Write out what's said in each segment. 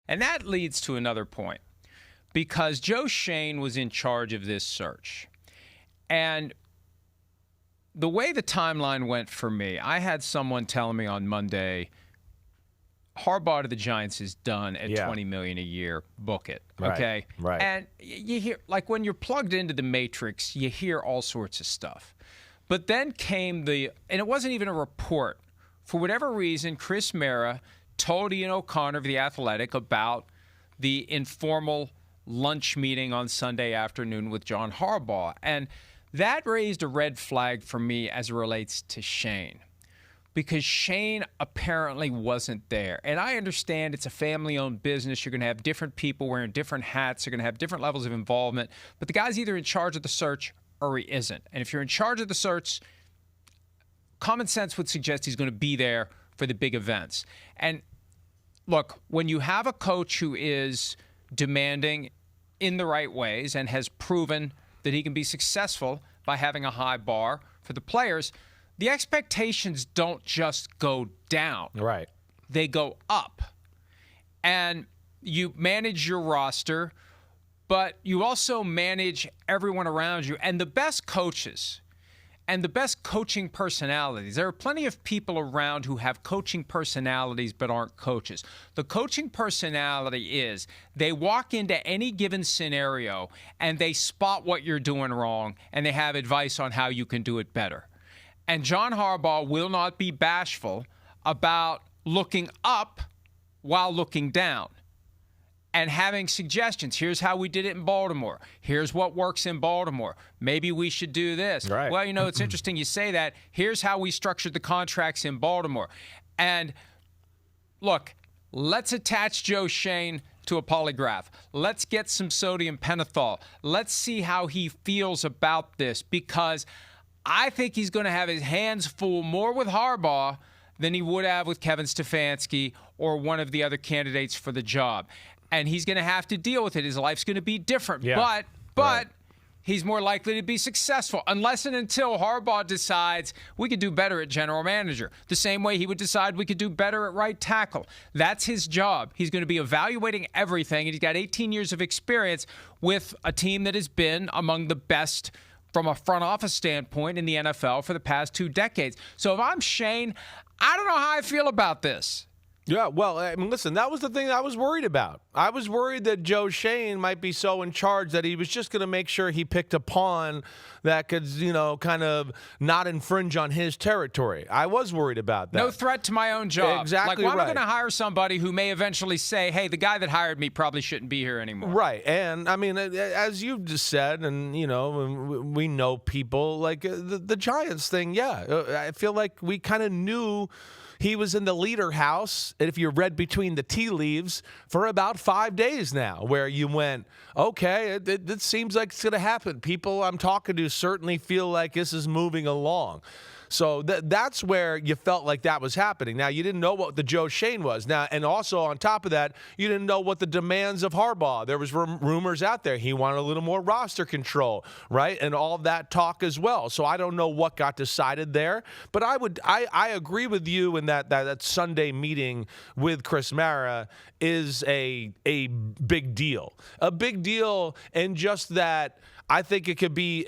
And that leads to another point, because Joe Schoen was in charge of this search. And the way the timeline went for me, I had someone telling me on Monday, Harbaugh to the Giants is done at $20 million a year. Book it. Okay? Right. And you hear, like when you're plugged into the matrix, you hear all sorts of stuff. But then came and it wasn't even a report. For whatever reason, Chris Mara told Ian O'Connor of The Athletic about the informal lunch meeting on Sunday afternoon with John Harbaugh. And that raised a red flag for me as it relates to Schoen, because Schoen apparently wasn't there. And I understand it's a family-owned business. You're going to have different people wearing different hats. You're going to have different levels of involvement. But the guy's either in charge of the search or he isn't. And if you're in charge of the search, common sense would suggest he's going to be there for the big events. And look, when you have a coach who is demanding in the right ways and has proven that he can be successful by having a high bar for the players, the expectations don't just go down. Right. They go up. And you manage your roster, but you also manage everyone around you. And the best coaches and the best coaching personalities, there are plenty of people around who have coaching personalities but aren't coaches. The coaching personality is they walk into any given scenario and they spot what you're doing wrong and they have advice on how you can do it better. And John Harbaugh will not be bashful about looking up while looking down and having suggestions. Here's how we did it in Baltimore. Here's what works in Baltimore. Maybe we should do this. Right. Well, it's interesting you say that. Here's how we structured the contracts in Baltimore. And look, let's attach Joe Schoen to a polygraph. Let's get some sodium pentothal. Let's see how he feels about this, because I think he's going to have his hands full more with Harbaugh than he would have with Kevin Stefanski or one of the other candidates for the job. And he's going to have to deal with it. His life's going to be different. Yeah. But he's more likely to be successful unless and until Harbaugh decides we could do better at general manager, the same way he would decide we could do better at right tackle. That's his job. He's going to be evaluating everything, and he's got 18 years of experience with a team that has been among the best from a front office standpoint in the NFL for the past 2 decades. So if I'm Schoen, I don't know how I feel about this. Yeah, well, I mean, listen, that was the thing I was worried about. I was worried that Joe Schoen might be so in charge that he was just going to make sure he picked a pawn that could, kind of not infringe on his territory. I was worried about that. No threat to my own job. Exactly Like, why am I right. going to hire somebody who may eventually say, hey, the guy that hired me probably shouldn't be here anymore? Right. And, I mean, as you've just said, and, we know people, like the Giants thing, I feel like we kind of knew he was in the leader house, if you read between the tea leaves, for about 5 days now, where you went, okay, it seems like it's going to happen. People I'm talking to certainly feel like this is moving along. So that's where you felt like that was happening. Now, you didn't know what the Joe Schoen was. Now, and also on top of that, you didn't know what the demands of Harbaugh. There was rumors out there. He wanted a little more roster control, right? And all that talk as well. So I don't know what got decided there. But I agree with you in that Sunday meeting with Chris Mara is a big deal. A big deal in just that I think it could be,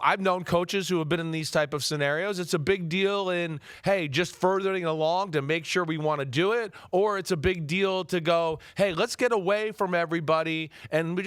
I've known coaches who have been in these type of scenarios. It's a big deal in, hey, just furthering along to make sure we want to do it, or it's a big deal to go, hey, let's get away from everybody and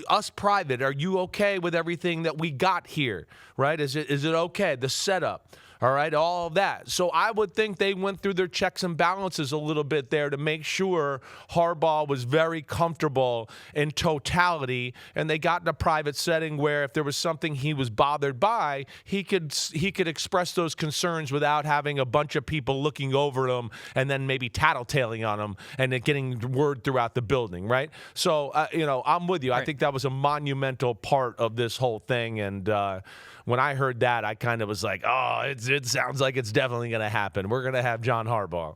us private. Are you okay with everything that we got here, right? Is it okay, the setup? All right, all of that. So I would think they went through their checks and balances a little bit there to make sure Harbaugh was very comfortable in totality, and they got in a private setting where if there was something he was bothered by, he could express those concerns without having a bunch of people looking over him and then maybe tattletaling on him and then getting word throughout the building, right? So, I'm with you. Right. I think that was a monumental part of this whole thing, and when I heard that, I kind of was like, oh, it sounds like it's definitely going to happen. We're going to have John Harbaugh.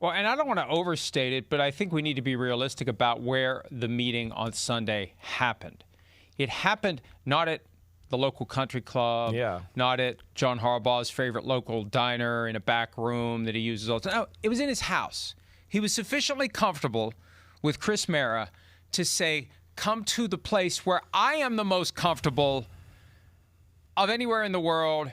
Well, and I don't want to overstate it, but I think we need to be realistic about where the meeting on Sunday happened. It happened not at the local country club, not at John Harbaugh's favorite local diner in a back room that he uses all the time. No, it was in his house. he was sufficiently comfortable with Chris Mara to say, come to the place where I am the most comfortable of anywhere in the world.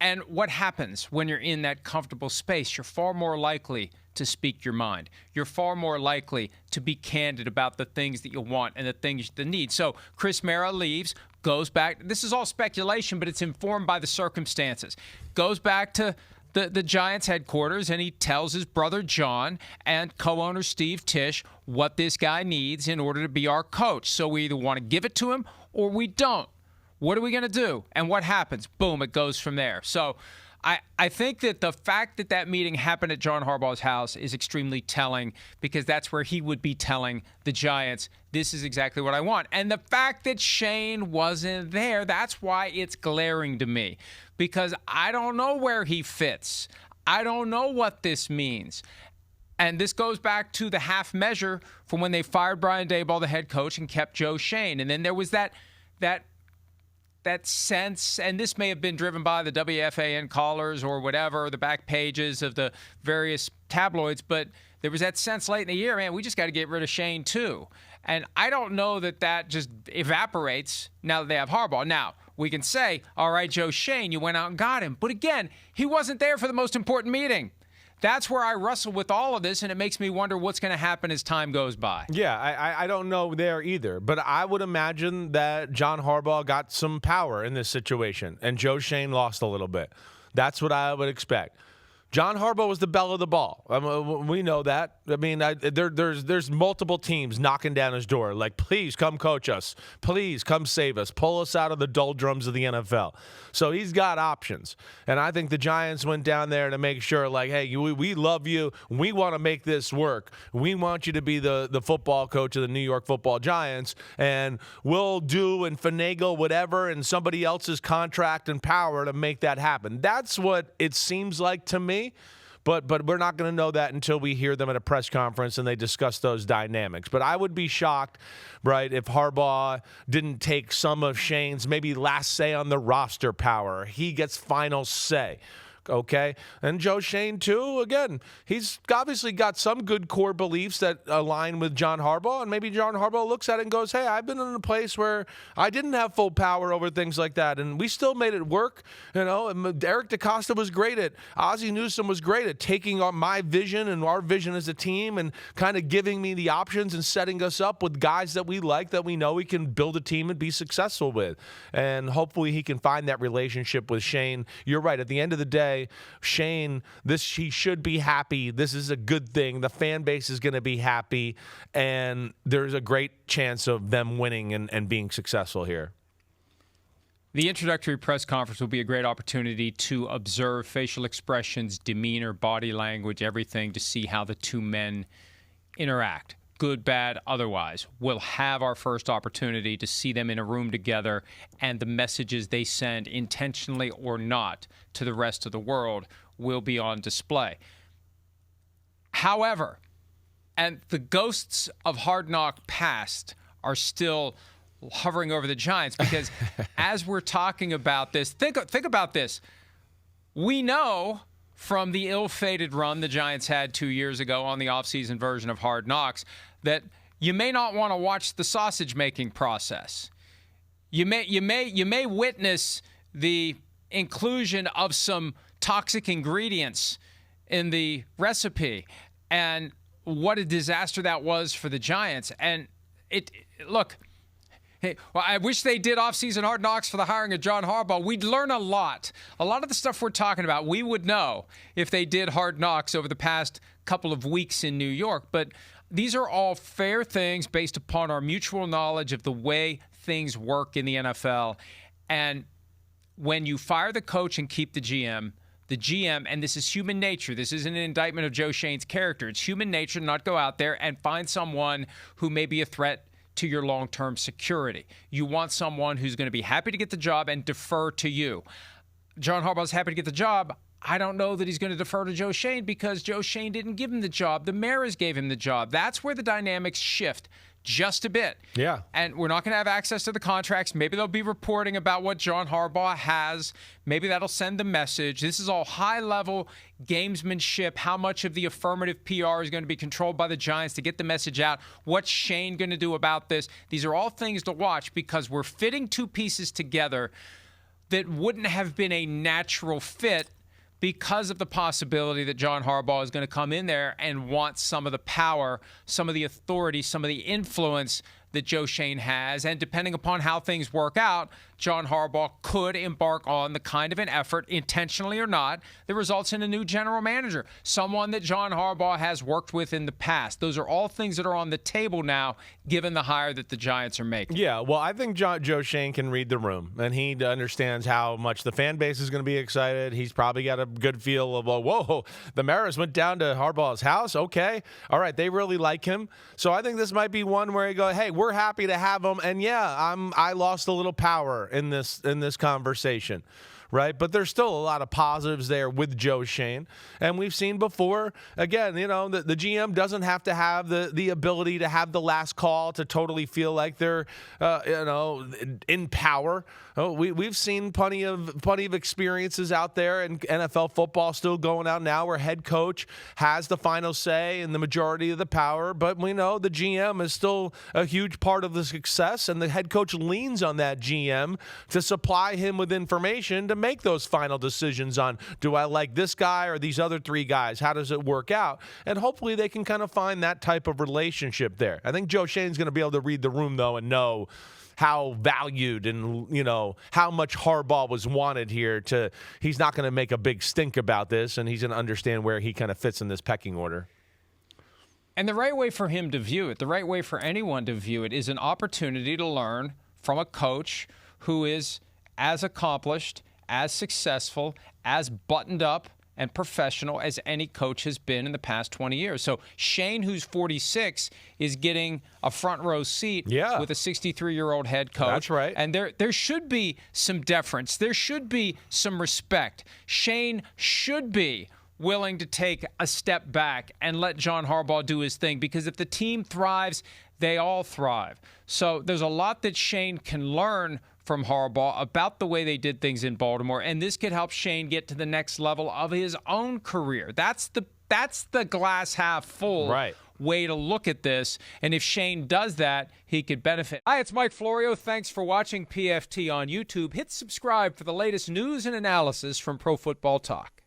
And what happens when you're in that comfortable space? You're far more likely to speak your mind. You're far more likely to be candid about the things that you want and the things you need. So Chris Mara leaves, goes back. This is all speculation, but it's informed by the circumstances. Goes back to the Giants headquarters, and he tells his brother John and co-owner Steve Tisch what this guy needs in order to be our coach. So we either want to give it to him or we don't. What are we going to do? And what happens? Boom, it goes from there. So I think that the fact that that meeting happened at John Harbaugh's house is extremely telling, because that's where he would be telling the Giants, this is exactly what I want. And the fact that Schoen wasn't there, that's why it's glaring to me, because I don't know where he fits. I don't know what this means. And this goes back to the half measure from when they fired Brian Daboll, the head coach, and kept Joe Schoen. And then there was that sense, and this may have been driven by the WFAN callers or whatever, the back pages of the various tabloids, but there was that sense late in the year, man, we just got to get rid of Schoen too. And I don't know that just evaporates now that they have Harbaugh. Now, we can say, all right, Joe Schoen, you went out and got him. But again, he wasn't there for the most important meeting. That's where I wrestle with all of this, and it makes me wonder what's going to happen as time goes by. Yeah, I don't know there either. But I would imagine that John Harbaugh got some power in this situation, and Joe Schoen lost a little bit. That's what I would expect. John Harbaugh was the belle of the ball. We know that. I mean, there's multiple teams knocking down his door, like, please come coach us. Please come save us. Pull us out of the doldrums of the NFL. So he's got options. And I think the Giants went down there to make sure, like, hey, we love you. We want to make this work. We want you to be the football coach of the New York Football Giants, and we'll do and finagle whatever in somebody else's contract and power to make that happen. That's what it seems like to me. But we're not going to know that until we hear them at a press conference and they discuss those dynamics. But I would be shocked, right, if Harbaugh didn't take some of Shane's maybe last say on the roster power. He gets final say. Okay, and Joe Schoen too. Again, he's obviously got some good core beliefs that align with John Harbaugh, and maybe John Harbaugh looks at it and goes, "Hey, I've been in a place where I didn't have full power over things like that, and we still made it work." You know, and Eric DeCosta was great at, Ozzie Newsome was great at taking on my vision and our vision as a team and kind of giving me the options and setting us up with guys that we like, that we know we can build a team and be successful with, and hopefully he can find that relationship with Schoen. You're right. At the end of the day, Schoen, he should be happy. This is a good thing. The fan base is going to be happy, and there's a great chance of them winning and being successful here. The introductory press conference will be a great opportunity to observe facial expressions, demeanor, body language, everything, to see how the two men interact. Good, bad, otherwise. We'll have our first opportunity to see them in a room together, and the messages they send, intentionally or not, to the rest of the world will be on display. However, and the ghosts of Hard Knock past are still hovering over the Giants, because as we're talking about this, think about this. We know from the ill-fated run the Giants had 2 years ago on the offseason version of Hard Knocks that you may not want to watch the sausage-making process. You may witness the inclusion of some toxic ingredients in the recipe, and what a disaster that was for the Giants. And look, hey, well, I wish they did off-season Hard Knocks for the hiring of John Harbaugh. We'd learn a lot. A lot of the stuff we're talking about, we would know if they did Hard Knocks over the past couple of weeks in New York. But these are all fair things based upon our mutual knowledge of the way things work in the NFL. And when you fire the coach and keep the GM, and this is human nature. This isn't an indictment of Joe Schoen's character. It's human nature to not go out there and find someone who may be a threat to your long-term security. You want someone who's going to be happy to get the job and defer to you. John Harbaugh's happy to get the job. I don't know that he's going to defer to Joe Schoen, because Joe Schoen didn't give him the job. The Maras gave him the job. That's where the dynamics shift just a bit. Yeah. And we're not going to have access to the contracts. Maybe they'll be reporting about what John Harbaugh has. Maybe that'll send the message. This is all high-level gamesmanship. How much of the affirmative PR is going to be controlled by the Giants to get the message out? What's Schoen going to do about this? These are all things to watch because we're fitting two pieces together that wouldn't have been a natural fit because of the possibility that John Harbaugh is going to come in there and want some of the power, some of the authority, some of the influence that Joe Schoen has. And depending upon how things work out, John Harbaugh could embark on the kind of an effort, intentionally or not, that results in a new general manager, someone that John Harbaugh has worked with in the past. Those are all things that are on the table now, given the hire that the Giants are making. Yeah, well, I think Joe Schoen can read the room, and he understands how much the fan base is going to be excited. He's probably got a good feel of, whoa, the Maras went down to Harbaugh's house. Okay, all right, they really like him. So I think this might be one where you go, hey, we're happy to have him, and yeah, I lost a little power in this conversation, right? But there's still a lot of positives there with Joe Schoen. And we've seen before, again, the GM doesn't have to have the ability to have the last call to totally feel like they're, in power. We've seen plenty of experiences out there in NFL football still going out now where head coach has the final say and the majority of the power. But we know the GM is still a huge part of the success, and the head coach leans on that GM to supply him with information to make those final decisions on, do I like this guy or these other three guys? How does it work out? And hopefully they can kind of find that type of relationship there. I think Joe Schoen's going to be able to read the room, though, and know how valued and, how much Harbaugh was wanted here. He's not going to make a big stink about this, and he's going to understand where he kind of fits in this pecking order. And the right way for him to view it, the right way for anyone to view it, is an opportunity to learn from a coach who is as accomplished, as successful, as buttoned up and professional as any coach has been in the past 20 years. So Schoen, who's 46, is getting a front row seat with a 63-year-old head coach. That's right. And there should be some deference. There should be some respect. Schoen should be willing to take a step back and let John Harbaugh do his thing, because if the team thrives, they all thrive. So there's a lot that Schoen can learn from Harbaugh about the way they did things in Baltimore, and this could help Schoen get to the next level of his own career. That's the glass half full way to look at this, and if Schoen does that, he could benefit. Hi, it's Mike Florio. Thanks for watching PFT on YouTube. Hit subscribe for the latest news and analysis from Pro Football Talk.